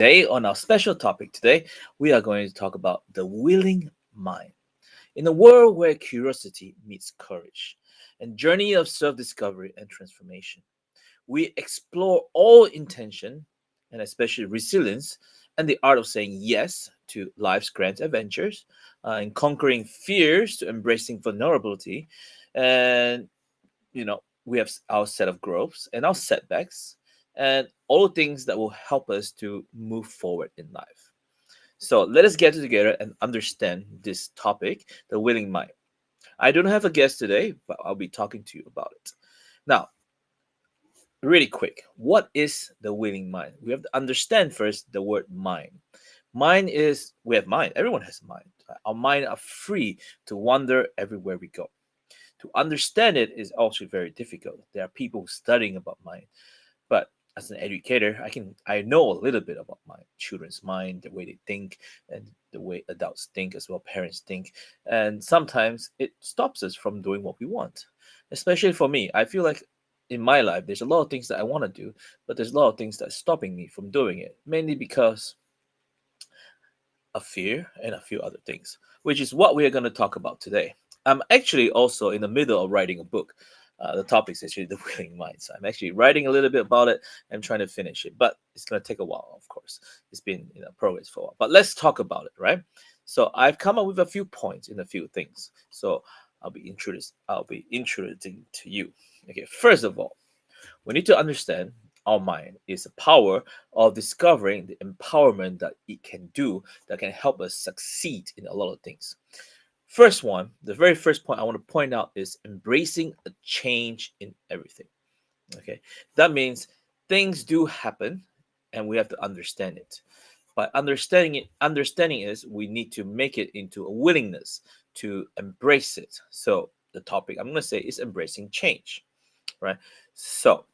Today, on our special topic today, we are going to talk about the willing mind. In a world where curiosity meets courage and journey of self-discovery and transformation, we explore all intention and especially resilience and the art of saying yes to life's grand adventures and conquering fears to embracing vulnerability. And we have our set of growths and our setbacks and all things that will help us to move forward in life. So let us get together and understand this topic, the willing mind. I don't have a guest today, but I'll be talking to you about it. Now, really quick, what is the willing mind? We have to understand first the word mind. Mind is, we have mind, everyone has a mind. Our mind are free to wander everywhere we go. To understand it is also very difficult. There are people studying about mind, but as an educator, I know a little bit about my children's mind, the way they think, and the way adults think as well, parents think, and sometimes it stops us from doing what we want. Especially for me, I feel like in my life, there's a lot of things that I want to do, but there's a lot of things that's stopping me from doing it, mainly because of fear and a few other things, which is what we are going to talk about today. I'm actually also in the middle of writing a book. The topic is actually the willing mind. So I'm actually writing a little bit about it. I'm trying to finish it, but it's going to take a while, of course. It's been progress for a while. But let's talk about it, right? So I've come up with a few points in a few things. So I'll be introducing to you. Okay, first of all, we need to understand our mind is the power of discovering the empowerment that it can do that can help us succeed in a lot of things. First one, the very first point I want to point out is embracing a change in everything. Okay, that means things do happen and we have to understand it. By understanding is we need to make it into a willingness to embrace it. So the topic I'm going to say is embracing change, right? So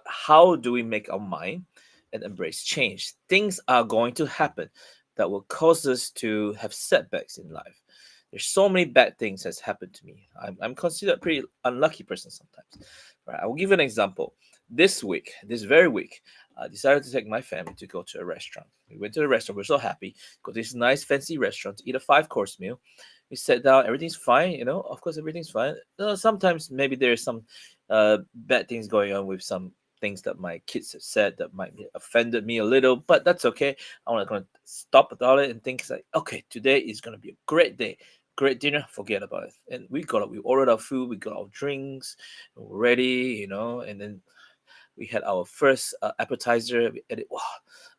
how do we make our mind and embrace change? Things are going to happen that will cause us to have setbacks in life. There's so many bad things that's happened to me. I'm considered a pretty unlucky person sometimes. Right? I will give you an example. This very week, I decided to take my family to go to a restaurant. We went to the restaurant. We're so happy. Go to this nice fancy restaurant to eat a five-course meal. We sat down. Everything's fine. Of course, everything's fine. Sometimes maybe there's some bad things going on with some things that my kids have said that might be offended me a little, but that's okay. I'm not gonna stop about it and think like, okay, today is gonna be a great day, great dinner, forget about it. And we ordered our food, we got our drinks, we're ready, and then we had our first appetizer. We ate it. Wow,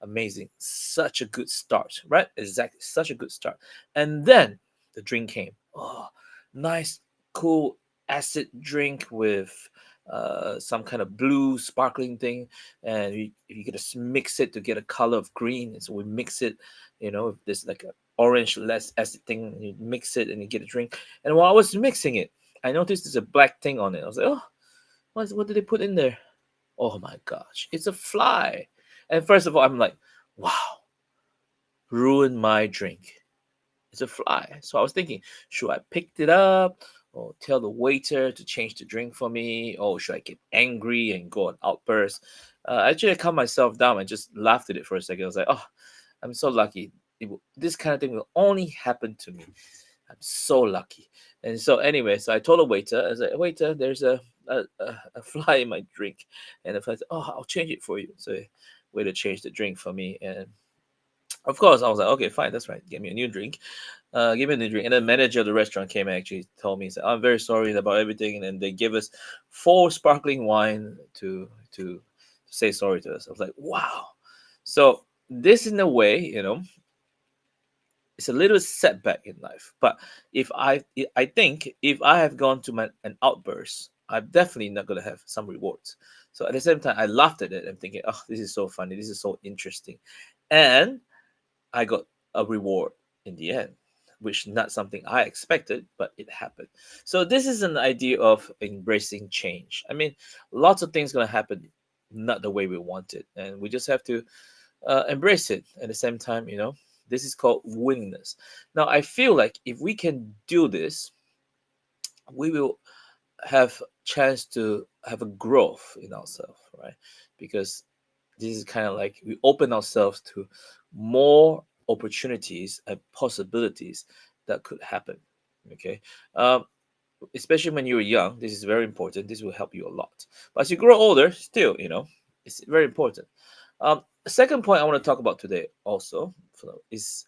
amazing! Such a good start, right? Exactly, such a good start. And then the drink came. Oh, nice, cool acid drink with some kind of blue sparkling thing, and you get to mix it to get a color of green. And so we mix it. If there's like a orange less acid thing, and you mix it and you get a drink. And while I was mixing it, I noticed there's a black thing on it. I was like, oh, what did they put in there? Oh my gosh, it's a fly. And first of all, I'm like, wow, ruined my drink. It's a fly. So I was thinking, should I pick it up or tell the waiter to change the drink for me? Or should I get angry and go on outburst? Actually, I calmed myself down and just laughed at it for a second. I was like, oh, I'm so lucky. This kind of thing will only happen to me. I'm so lucky. And so anyway, so I told the waiter, I was like, waiter, there's a fly in my drink. And the fly said, oh, I'll change it for you. So waiter changed the drink for me. And of course, I was like, okay, fine, that's right. Give me a new drink. Give me a new drink. And the manager of the restaurant came and actually told me, said, I'm very sorry about everything. And then they give us 4 sparkling wine to say sorry to us. I was like, wow. So this in a way, it's a little setback in life. But I think if I have gone to an outburst, I'm definitely not gonna have some rewards. So at the same time, I laughed at it and thinking, oh, this is so funny, this is so interesting, and I got a reward in the end, which not something I expected, but it happened. So this is an idea of embracing change. I mean, lots of things gonna happen not the way we want it, and we just have to embrace it at the same time. This is called willingness. Now I feel like if we can do this, we will have chance to have a growth in ourselves, right? Because This is kind of like we open ourselves to more opportunities and possibilities that could happen. Okay. Um, Especially when you're young, this is very important. This will help you a lot. But as you grow older, still, it's very important. The second point I want to talk about today also is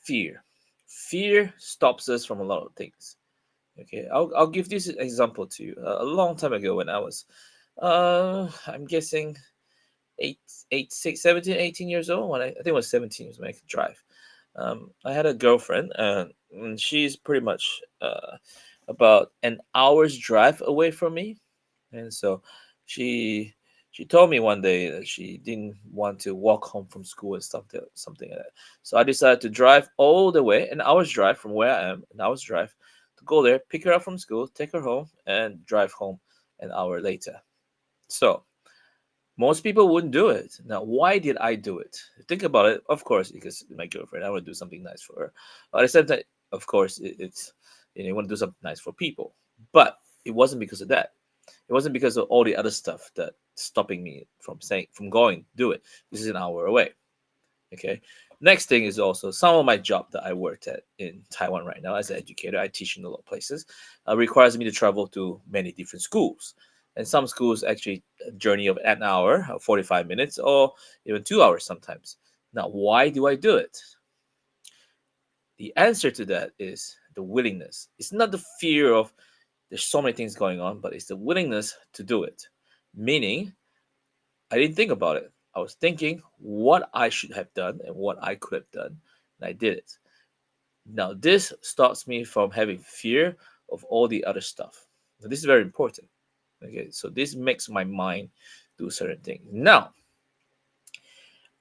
fear. Fear stops us from a lot of things. Okay, I'll give this example to you. A long time ago, when I was, I'm guessing 17, 18 years old. When I think it was 17 years when I could drive. I had a girlfriend, and she's pretty much about an hour's drive away from me, and so she she told me one day that she didn't want to walk home from school and something like that. So I decided to drive all the way, an hour's drive from where I am, an hour's drive to go there, pick her up from school, take her home, and drive home an hour later. So most people wouldn't do it. Now, why did I do it? Think about it. Of course, because my girlfriend, I want to do something nice for her. But at the same time, of course, it's you want to do something nice for people. But it wasn't because of that. It wasn't because of all the other stuff that stopping me from going do it. This is an hour away. Okay. Next thing is also some of my job that I worked at in Taiwan right now as an educator. I teach in a lot of places. Requires me to travel to many different schools, and some schools actually a journey of an hour, 45 minutes, or even 2 hours sometimes. Now, why do I do it? The answer to that is the willingness. It's not the fear of there's so many things going on, but it's the willingness to do it. Meaning, I didn't think about it. I was thinking what I should have done and what I could have done, and I did it. Now, this stops me from having fear of all the other stuff. Now, this is very important. Okay, so this makes my mind do certain things. Now,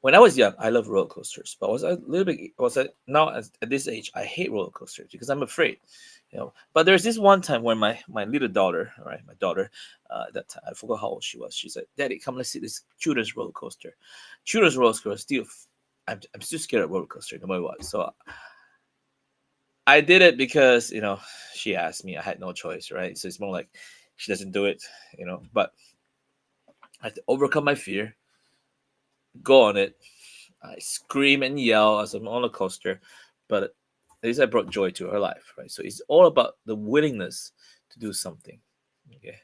when I was young, I love roller coasters, but I was a little bit. Was now at this age, I hate roller coasters because I'm afraid. But there's this one time when my little daughter, right, my daughter, that time, I forgot how old she was. She said, "Daddy, come let's see this children's roller coaster." Children's roller coaster still. I'm still scared of roller coaster no matter what. So I did it because she asked me. I had no choice, right? So it's more like she doesn't do it, But I had to overcome my fear, go on it. I scream and yell as I'm on a coaster, but at least I brought joy to her life, right? So it's all about the willingness to do something. Okay.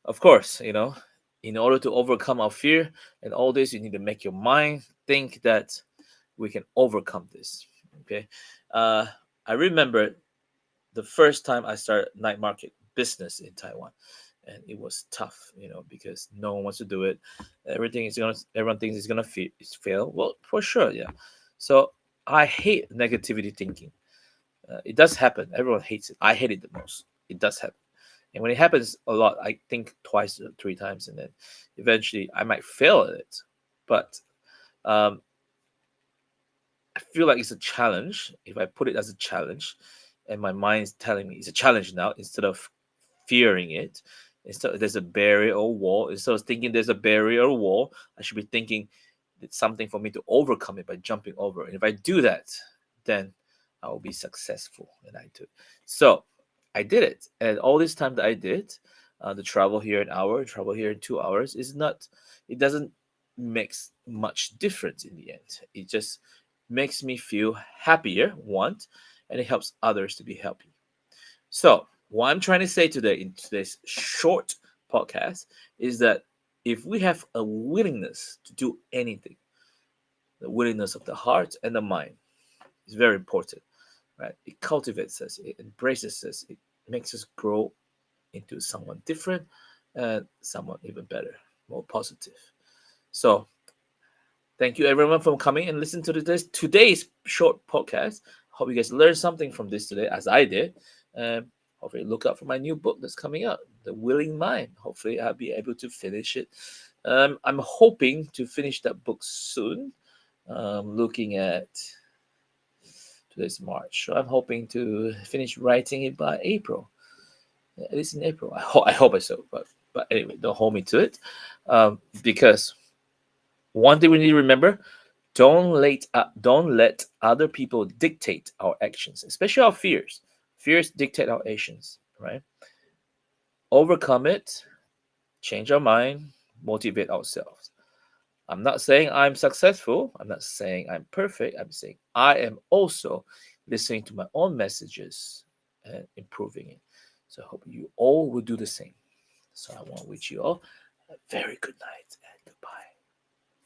Of course, in order to overcome our fear and all this, you need to make your mind think that we can overcome this. Okay. Uh, I remember the first time I started night market business in Taiwan, and it was tough, because no one wants to do it. Everyone thinks it's gonna fail. Well, for sure, yeah. So I hate negativity thinking. It does happen. Everyone hates it. I hate it the most. It does happen, and when it happens a lot, I think twice or three times, and then eventually I might fail at it. But um, I feel like it's a challenge. If I put it as a challenge, and my mind's telling me it's a challenge now instead of fearing it, instead there's a barrier or wall. Instead of thinking there's a barrier or wall, I should be thinking it's something for me to overcome it by jumping over. And if I do that, then I will be successful. And I do. So I did it. And all this time that I did, the travel here an hour, travel here in 2 hours is not. It doesn't makes much difference in the end. It just makes me feel happier, and it helps others to be happy. So, what I'm trying to say today in today's short podcast is that if we have a willingness to do anything, the willingness of the heart and the mind is very important, right? It cultivates us, it embraces us, it makes us grow into someone different and someone even better, more positive. So, thank you everyone for coming and listening to today's short podcast. Hope you guys learned something from this today, as I did. Um, Hopefully, look out for my new book that's coming out, The Willing Mind. Hopefully, I'll be able to finish it. I'm hoping to finish that book soon. Looking at today's March, so I'm hoping to finish writing it by April. At least in April. I hope I so. But anyway, don't hold me to it, because one thing we need to remember: don't let other people dictate our actions, especially our fears. Fears dictate our actions, right? Overcome it, change our mind, motivate ourselves. I'm not saying I'm successful. I'm not saying I'm perfect. I'm saying I am also listening to my own messages and improving it. So I hope you all will do the same. So I want to wish you all a very good night and goodbye.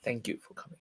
Thank you for coming.